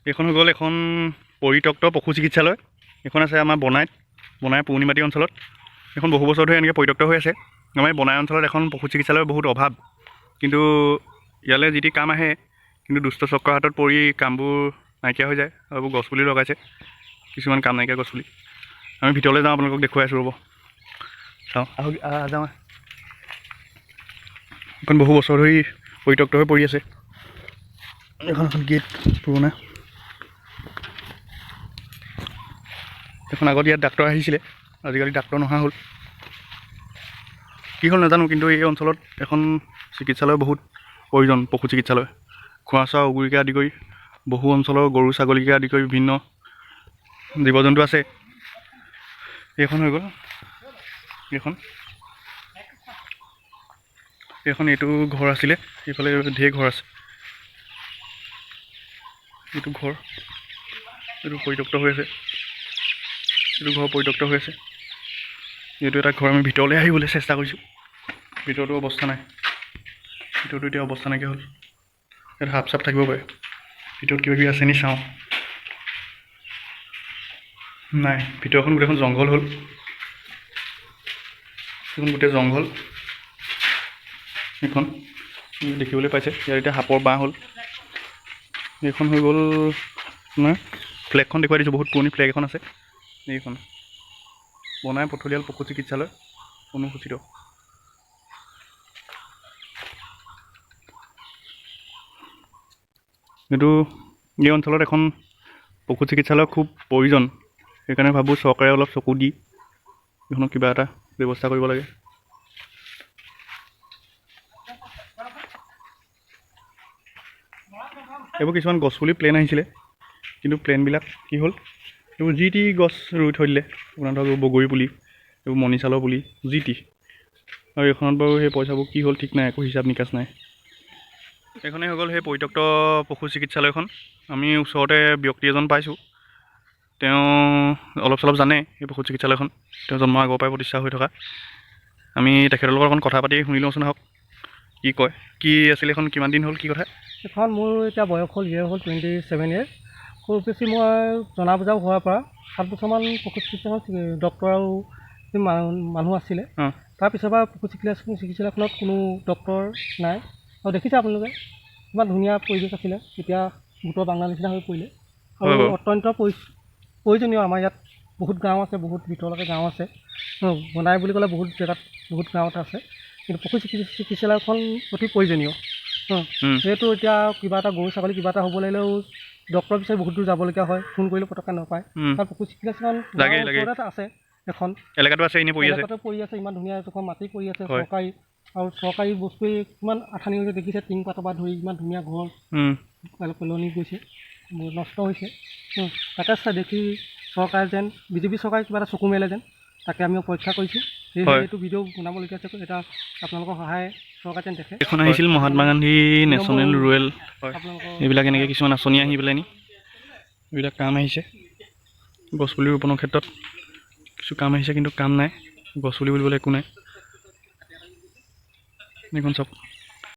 এইখন হৈ গ'ল এখন পৰিত্যক্ত পশু চিকিৎসালয়। এইখন আছে আমাৰ বনাই পুৰণিমাটি অঞ্চলত। এখন বহু বছৰ ধৰি এনেকৈ পৰিত্যক্ত হৈ আছে। আমাৰ এই বনাই অঞ্চলত এখন পশু চিকিৎসালয়ৰ বহুত অভাৱ, কিন্তু ইয়ালৈ যি টি কাম আহে, কিন্তু দুষ্ট চক্ৰৰ হাতত পৰি কামবোৰ নাইকিয়া হৈ যায়। আৰু এইবোৰ গছপুলি লগাইছে, কিছুমান কাম নাইকিয়া গছপুলি। আমি ভিতৰলৈ যাওঁ, আপোনালোকক দেখুৱাই আছোঁ, ৰ'ব চাওঁ, যাওঁ। এখন বহু বছৰ ধৰি পৰিত্যক্ত হৈ পৰি আছে। এখন গেট পুৰণা। এখন আগত ইয়াত ডাক্তৰ আহিছিলে, আজিকালি ডাক্তৰ নহা হ'ল। কি হ'ল নাজানো, কিন্তু এই অঞ্চলত এখন চিকিৎসালয় বহুত প্ৰয়োজন। পশু চিকিৎসালয়, খোৱা চোৱা উগুৰিকে আদি কৰি বহু অঞ্চলৰ গৰু ছাগলীকে আদি কৰি বিভিন্ন জীৱ জন্তু আছে। এইখন হৈ গ'ল এইখন এইটো ঘৰ আছিলে, এইফালে ঢেৰ ঘৰ আছে। এইটো ঘৰ, এইটো পৰিত্যক্ত হৈ আছে। এইটো ঘৰ পৰিত্যক্ত হৈ আছে। এইটো এটা ঘৰ। আমি ভিতৰলৈ আহিবলৈ চেষ্টা কৰিছোঁ, ভিতৰতো অৱস্থা নাই। ভিতৰতো এতিয়া অৱস্থা নাইকিয়া হ'ল। ইয়াত সাপ চাপ থাকিব পাৰে। ভিতৰত কিবা কিবি আছে নি চাওঁ। নাই, ভিতৰখন গোটেইখন জংঘল হ'ল। এইখন গোটেই জংঘল। এইখন দেখিবলৈ পাইছে, ইয়াত এতিয়া সাপৰ বাঁহ হ'ল। এইখন হৈ গ'ল আপোনাৰ ফ্লেগখন দেখুৱাই দিছোঁ, বহুত পুৰণি ফ্লেগ এখন আছে। এইখন বনাই পথলিয়াল পশু চিকিৎসালয় অনুসূচিত। কিন্তু এই অঞ্চলত এখন পশু চিকিৎসালয় খুব প্ৰয়োজন। সেইকাৰণে ভাবোঁ চৰকাৰে অলপ চকু দি এইখনত কিবা এটা ব্যৱস্থা কৰিব লাগে। এইবোৰ কিছুমান গছপুলি প্লেন আহিছিলে, কিন্তু প্লেনবিলাক কি হ'ল, এইবোৰ যি টি গছ ৰুই থৈ দিলে। আপোনাৰ ধৰক বগৰী পুলি, এইবোৰ মণিছালৰ পুলি, যি টি। আৰু এইখনত বাৰু সেই পইচাবোৰ কি হ'ল ঠিক নাই, একো হিচাপ নিকাচ নাই। এইখনেই হৈ গ'ল সেই পৰিত্যক্ত পশু চিকিৎসালয়খন। আমি ওচৰতে ব্যক্তি এজন পাইছোঁ, তেওঁ অলপ চলপ জানে এই পশু চিকিৎসালয়খন, তেওঁ জন্মৰ আগৰ পৰাই প্ৰতিষ্ঠা হৈ থকা। আমি তেখেতৰ লগত অকণ কথা পাতি শুনি লওঁচোন, আহক কি কয়। কি আছিলে এইখন, কিমান দিন হ'ল, কি কথা? এইখন মোৰ এতিয়া বয়স হ'ল 27 ইয়াৰ। খুব বেছি মই জনা বুজা হোৱাৰ পৰা 7 বছৰমান পশু চিকিৎসালয়ত ডক্তৰ আৰু মানুহ আছিলে। তাৰপিছৰ পৰা পশু চিকিৎসালয়খনত কোনো ডক্তৰ নাই। আৰু দেখিছে আপোনালোকে ইমান ধুনীয়া পৰিৱেশ আছিলে, এতিয়া গোটৰ বাংলা নিচিনা হৈ পৰিলে। আৰু অত্যন্ত প্ৰয়োজনীয়। আমাৰ ইয়াত বহুত গাঁও আছে, বহুত ভিতৰলৈকে গাঁও আছে। বনাই বুলি ক'লে বহুত জেগাত বহুত গাঁৱত আছে, কিন্তু পশু চিকিৎসালয়খন অতি প্ৰয়োজনীয়। যিহেতু এতিয়া কিবা এটা গৰু ছাগলী কিবা এটা হ'ব লাগিলেও ডক্তৰ বিচাৰি বহুত দূৰ যাবলগীয়া হয়, ফোন কৰিলেও পটককৈ নাপায়। তাৰ পশু চিকিৎসালয়খন ওচৰতে আছে, এখন এলেকাটো আছে, এনেই পৰি আছে। ইমান ধুনীয়া এখন মাটি পৰি আছে চৰকাৰী, আৰু চৰকাৰী বস্তুৱে কিমান আঠানি হৈছে দেখিছে। টিংপাতৰ পৰা ধৰি ইমান ধুনীয়া ঘৰ পেলনি গৈছে, নষ্ট হৈছে। তাকে দেখি চৰকাৰে যেন বিজেপি চৰকাৰে কিবা এটা চকু মেলে যেন, তাকে আমি অপেক্ষা কৰিছোঁ। সেয়েহে এইটো ভিডিঅ' বনাবলগীয়া আছে, এটা আপোনালোকৰ সহায় চৰকাৰে যেন দেখে। এখন আহিছিল মহাত্মা গান্ধী নেশ্যনেল ৰুৰেল, এইবিলাক এনেকৈ কিছুমান আঁচনি আহি পেলাই নি এইবিলাক কাম আহিছে। গছপুলি ৰোপণৰ ক্ষেত্ৰত কিছু কাম আহিছে, কিন্তু কাম নাই। গছপুলি বুলিবলৈ একো নাই। এইখন চাওক।